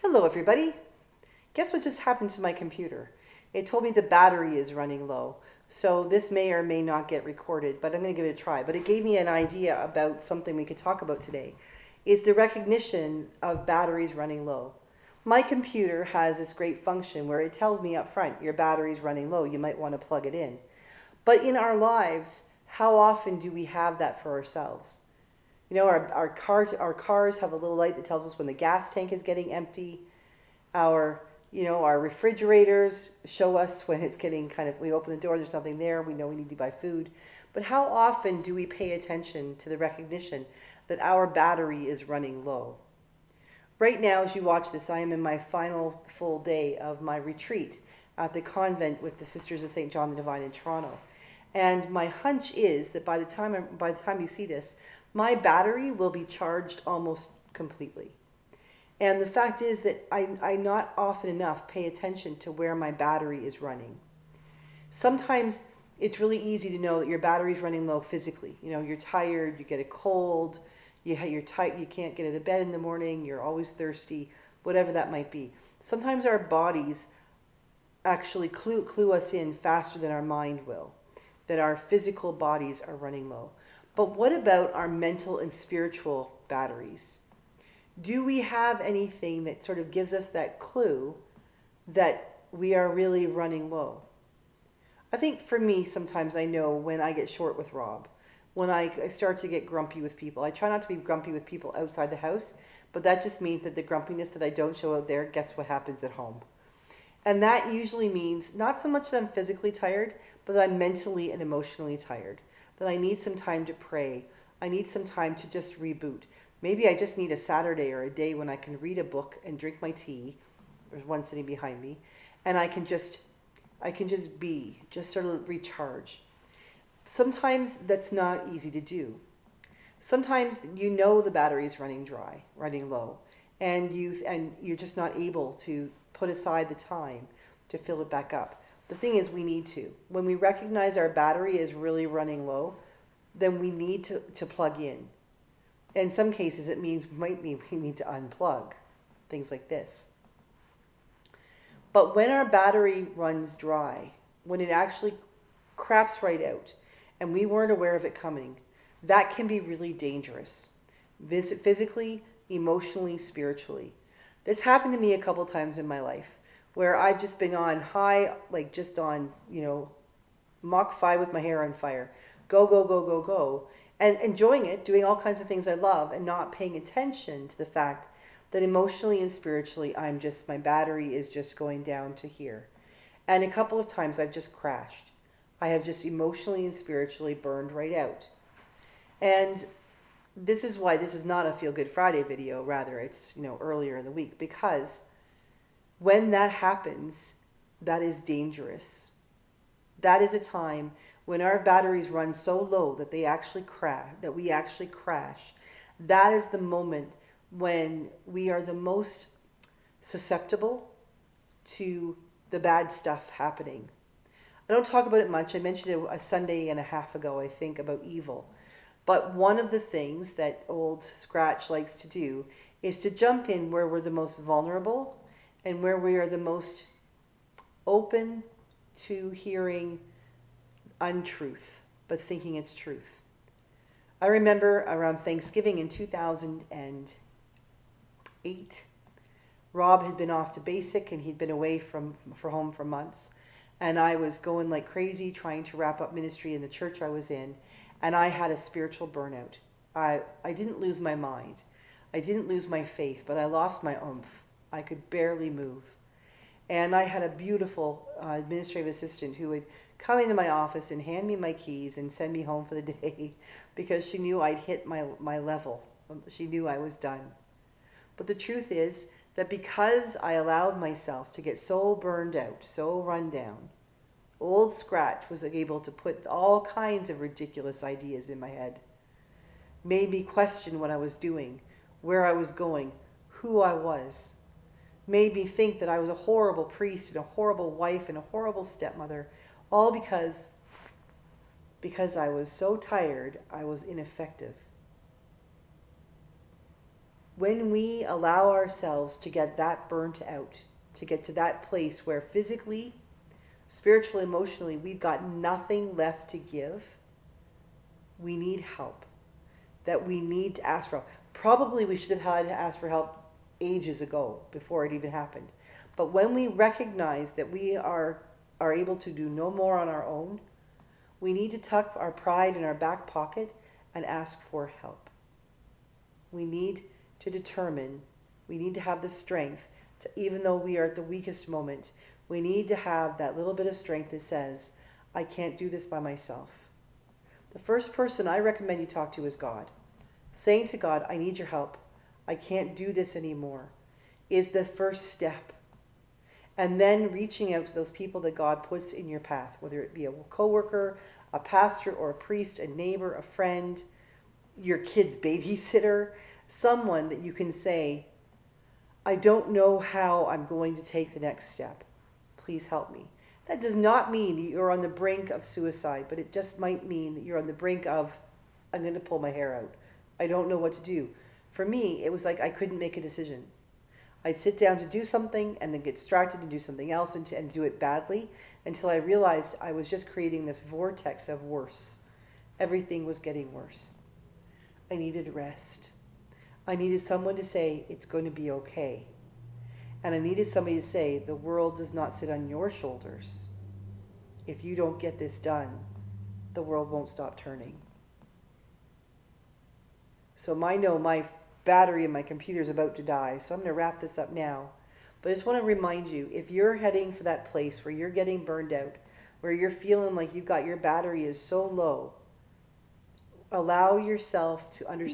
Hello, everybody. Guess what just happened to my computer? It told me the battery is running low. So this may or may not get recorded, but I'm going to give it a try. But it gave me an idea about something we could talk about today, is the recognition of batteries running low. My computer has this great function where it tells me up front, your battery's running low, you might want to plug it in. But in our lives, how often do we have that for ourselves? You know, our cars have a little light that tells us when the gas tank is getting empty. Our refrigerators show us when it's getting we open the door, there's nothing there, we know we need to buy food. But how often do we pay attention to the recognition that our battery is running low? Right now, as you watch this, I am in my final full day of my retreat at the convent with the Sisters of St. John the Divine in Toronto. And my hunch is that by the time you see this, my battery will be charged almost completely. And the fact is that I not often enough pay attention to where my battery is running. Sometimes it's really easy to know that your battery's running low physically. You know, you're tired, you get a cold, you're tight, you can't get out of bed in the morning, you're always thirsty, whatever that might be. Sometimes our bodies actually clue us in faster than our mind will, that our physical bodies are running low. But what about our mental and spiritual batteries? Do we have anything that sort of gives us that clue that we are really running low? I think for me, sometimes I know when I get short with Rob, when I start to get grumpy with people. I try not to be grumpy with people outside the house, but that just means that the grumpiness that I don't show out there, guess what happens at home? And that usually means not so much that I'm physically tired, but that I'm mentally and emotionally tired. That I need some time to pray. I need some time to just reboot. Maybe I just need a Saturday or a day when I can read a book and drink my tea. There's one sitting behind me. And I can just sort of recharge. Sometimes that's not easy to do. Sometimes you know the battery is running dry, running low, and you're just not able to put aside the time to fill it back up. The thing is, we need to. When we recognize our battery is really running low, then we need to plug in. In some cases, it might mean we need to unplug, things like this. But when our battery runs dry, when it actually craps right out, and we weren't aware of it coming, that can be really dangerous. Physically, emotionally, spiritually. That's happened to me a couple times in my life, where I've just been on high, like just on, Mach 5 with my hair on fire. Go, go, go, go, go. And enjoying it, doing all kinds of things I love, and not paying attention to the fact that emotionally and spiritually, my battery is just going down to here. And a couple of times I've just crashed. I have just emotionally and spiritually burned right out. And this is why this is not a Feel Good Friday video, rather it's, earlier in the week, because when that happens, that is dangerous. That is a time when our batteries run so low that we actually crash. That is the moment when we are the most susceptible to the bad stuff happening. I don't talk about it much. I mentioned it a Sunday and a half ago, I think, about evil. But one of the things that old Scratch likes to do is to jump in where we're the most vulnerable and where we are the most open to hearing untruth, but thinking it's truth. I remember around Thanksgiving in 2008, Rob had been off to basic and he'd been away from home for months. And I was going like crazy trying to wrap up ministry in the church I was in. And I had a spiritual burnout. I didn't lose my mind. I didn't lose my faith, but I lost my oomph. I could barely move. And I had a beautiful administrative assistant who would come into my office and hand me my keys and send me home for the day because she knew I'd hit my level. She knew I was done. But the truth is that because I allowed myself to get so burned out, so run down, old Scratch was able to put all kinds of ridiculous ideas in my head, made me question what I was doing, where I was going, who I was, made me think that I was a horrible priest and a horrible wife and a horrible stepmother, all because I was so tired, I was ineffective. when we allow ourselves to get that burnt out, to get to that place where physically, spiritually, emotionally, we've got nothing left to give, we need help. That we need to ask for help. Probably we should have had to ask for help ages ago before it even happened. But when we recognize that we are able to do no more on our own, we need to tuck our pride in our back pocket and ask for help. We need to determine, we need to have the strength to, even though we are at the weakest moment, we need to have that little bit of strength that says, I can't do this by myself. The first person I recommend you talk to is God. Saying to God, I need your help. I can't do this anymore, is the first step. And then reaching out to those people that God puts in your path, whether it be a coworker, a pastor or a priest, a neighbor, a friend, your kid's babysitter, someone that you can say, I don't know how I'm going to take the next step. Please help me. That does not mean that you're on the brink of suicide, but it just might mean that you're on the brink of, I'm going to pull my hair out. I don't know what to do. For me, it was like I couldn't make a decision. I'd sit down to do something and then get distracted and do something else and do it badly until I realized I was just creating this vortex of worse. Everything was getting worse. I needed rest. I needed someone to say, it's going to be okay. And I needed somebody to say, the world does not sit on your shoulders. If you don't get this done, the world won't stop turning. So I know my battery in my computer is about to die, so I'm going to wrap this up now. But I just want to remind you, if you're heading for that place where you're getting burned out, where you're feeling like you've got your battery is so low, allow yourself to understand